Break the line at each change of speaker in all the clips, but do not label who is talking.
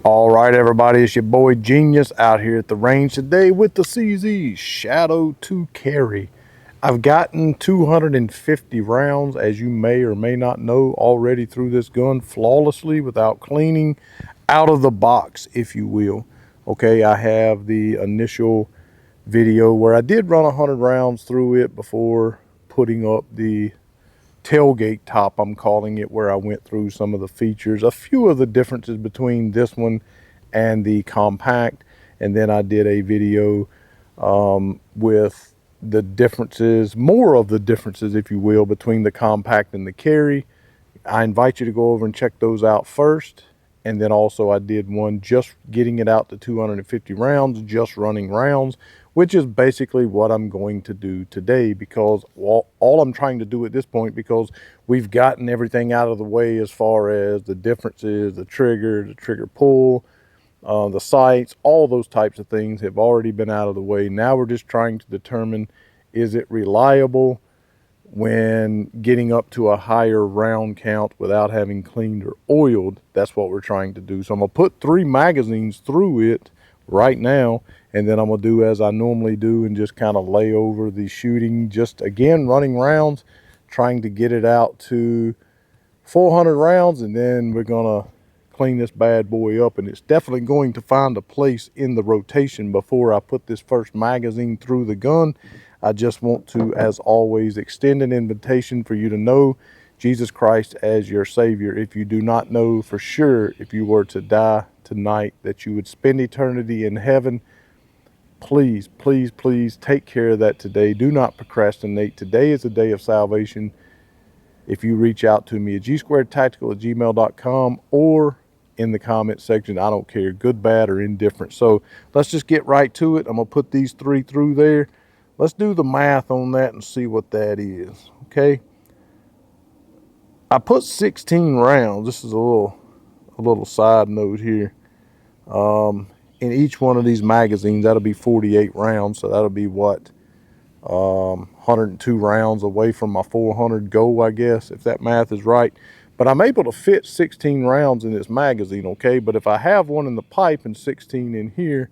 All right, everybody, it's your boy Genius out here at the range today with the CZ Shadow 2 Carry. I've gotten 250 rounds, as you may or may not know, already through this gun flawlessly without cleaning, out of the box, if you will. Okay, I have the initial video where I did run 100 rounds through it before putting up the tailgate top, I'm calling it, where I went through some of the features, a few of the differences between this one and the compact. And then I did a video with the differences, more of the differences, if you will, between the compact and the carry. I invite you to go over and check those out first. And then also I did one just getting it out to 250 rounds, just running rounds, which is basically what I'm going to do today, because all I'm trying to do at this point, because we've gotten everything out of the way as far as the differences, the trigger pull, the sights, all those types of things have already been out of the way. Now we're just trying to determine, is it reliable when getting up to a higher round count without having cleaned or oiled. That's what we're trying to do. So I'm gonna put 3 magazines through it right now, and then I'm gonna do as I normally do and just kind of lay over the shooting, just again running rounds, trying to get it out to 400 rounds, and then we're gonna clean this bad boy up. And it's definitely going to find a place in the rotation before I put this first magazine through the gun. I just want to, as always, extend an invitation for you to know Jesus Christ as your Savior. If you do not know for sure, if you were to die tonight, that you would spend eternity in heaven, please, please, please take care of that today. Do not procrastinate. Today is a day of salvation. If you reach out to me at gsquaredtactical@gmail.com or in the comment section, I don't care, good, bad, or indifferent. So let's just get right to it. I'm gonna put these 3 through there. Let's do the math on that and see what that is. Okay, I put 16 rounds. This is a little side note here. In each one of these magazines, that'll be 48 rounds. So that'll be what, 102 rounds away from my 400 goal, I guess, if that math is right. But I'm able to fit 16 rounds in this magazine, okay? But if I have one in the pipe and 16 in here,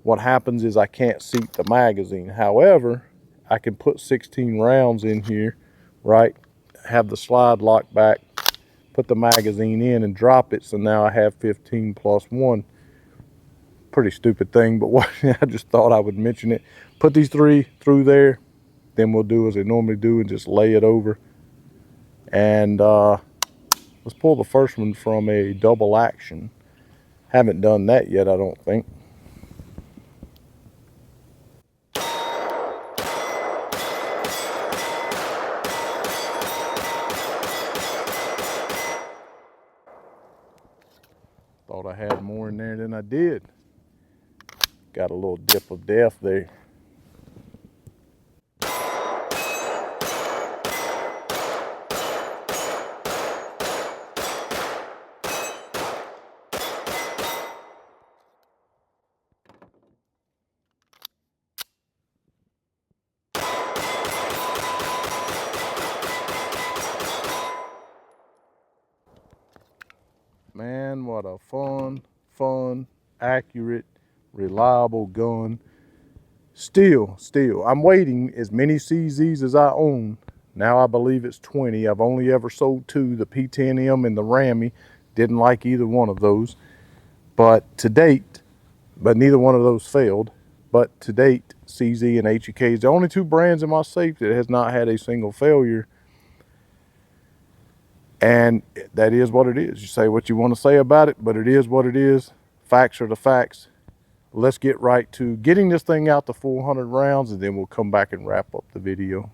what happens is I can't seat the magazine. However, I can put 16 rounds in here, right? Have the slide lock back, put the magazine in and drop it. So now I have 15 plus 1. Pretty stupid thing, but what I just thought I would mention it. Put these 3 through there. Then we'll do as I normally do and just lay it over. And let's pull the first one from a double action. Haven't done that yet, I don't think. Thought I had more in there than I did. Got a little dip of death there. Man, what a fun, accurate, reliable gun. Still, I'm waiting as many CZs as I own. Now I believe it's 20. I've only ever sold 2, the P10M and the Rammy. Didn't like either one of those. But to date, neither one of those failed. But to date, CZ and HEK is the only 2 brands in my safe that has not had a single failure. And that is what it is. You say what you want to say about it, but it is what it is. Facts are the facts. Let's get right to getting this thing out to 400 rounds, and then we'll come back and wrap up the video.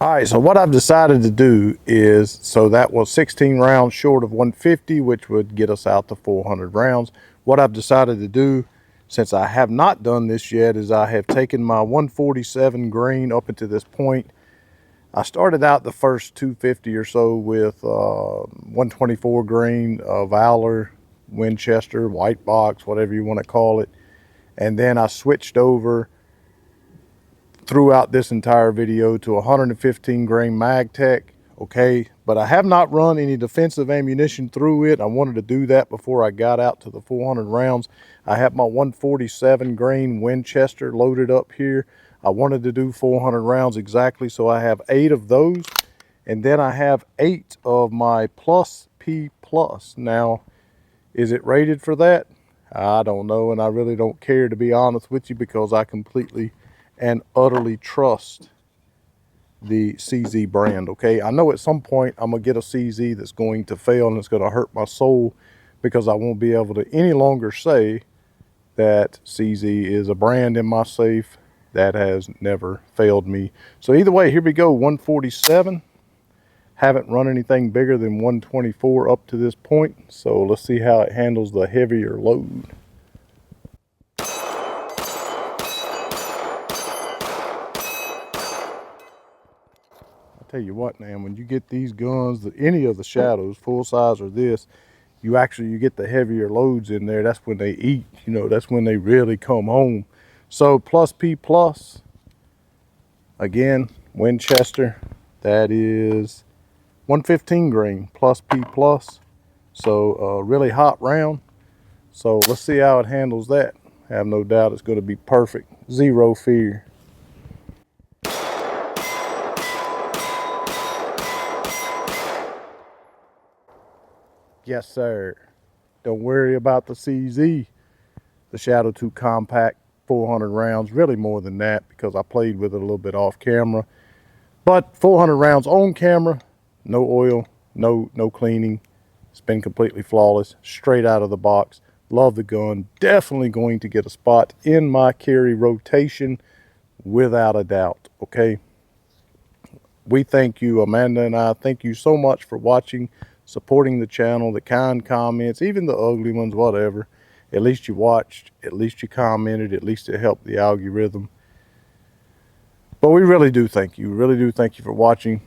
All right, so what I've decided to do is, so that was 16 rounds short of 150, which would get us out to 400 rounds. What I've decided to do, since I have not done this yet, is I have taken my 147 grain up until this point. I started out the first 250 or so with 124 grain Valor, Winchester, white box, whatever you want to call it. And then I switched over throughout this entire video to 115 grain Magtech. Okay, but I have not run any defensive ammunition through it. I wanted to do that before I got out to the 400 rounds. I have my 147 grain Winchester loaded up here. I wanted to do 400 rounds exactly, so I have 8 of those, and then I have 8 of my Plus P Plus. Now, is it rated for that? I don't know, and I really don't care, to be honest with you, because I completely and utterly trust the CZ brand. Okay, I know at some point I'm gonna get a CZ that's going to fail, and it's going to hurt my soul, because I won't be able to any longer say that CZ is a brand in my safe that has never failed me. So either way, here we go. 147. Haven't run anything bigger than 124 up to this point, so let's see how it handles the heavier load. Tell you what, man, when you get these guns, any of the Shadows, full size or this, you get the heavier loads in there. That's when they eat, you know, that's when they really come home. So Plus P Plus, again, Winchester, that is 115 grain Plus P Plus. So a really hot round. So let's see how it handles that. I have no doubt it's going to be perfect. Zero fear. Yes, sir. Don't worry about the CZ. The Shadow 2 Compact, 400 rounds, really more than that, because I played with it a little bit off camera. But 400 rounds on camera, no oil, no cleaning. It's been completely flawless, straight out of the box. Love the gun. Definitely going to get a spot in my carry rotation, without a doubt, okay? We thank you, Amanda and I, thank you so much for watching, supporting the channel, the kind comments, even the ugly ones, whatever. At least you watched, at least you commented, at least it helped the algorithm. But we really do thank you. We really do thank you for watching.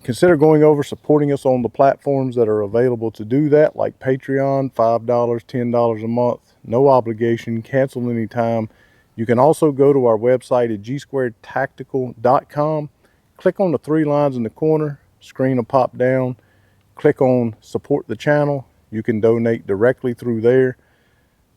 Consider going over, supporting us on the platforms that are available to do that, like Patreon, $5, $10 a month. No obligation, cancel anytime. You can also go to our website at gsquaredtactical.com. Click on the 3 lines in the corner, screen will pop down. Click on support the channel. You can donate directly through there.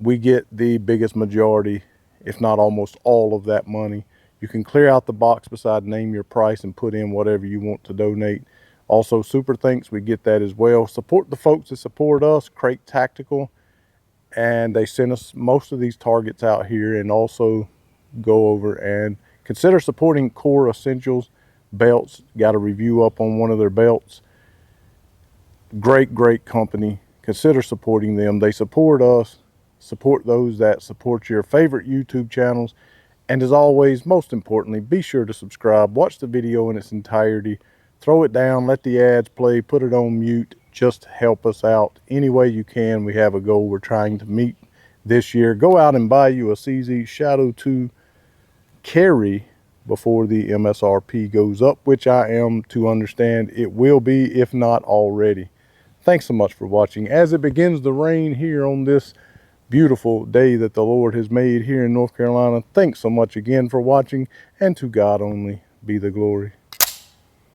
We get the biggest majority, if not almost all of that money. You can clear out the box beside name your price and put in whatever you want to donate. Also, super thanks, we get that as well. Support the folks that support us, Crate Tactical, and they send us most of these targets out here. And also go over and consider supporting Core Essentials belts. Got a review up on one of their belts. Great company. Consider supporting them. They support us. Support those that support your favorite YouTube channels. And as always, most importantly, be sure to subscribe. Watch the video in its entirety. Throw it down. Let the ads play. Put it on mute. Just help us out any way you can. We have a goal we're trying to meet this year. Go out and buy you a CZ Shadow 2 carry before the MSRP goes up, which I am to understand it will be, if not already. Thanks so much for watching. As it begins to rain here on this beautiful day that the Lord has made here in North Carolina, thanks so much again for watching, and to God only be the glory.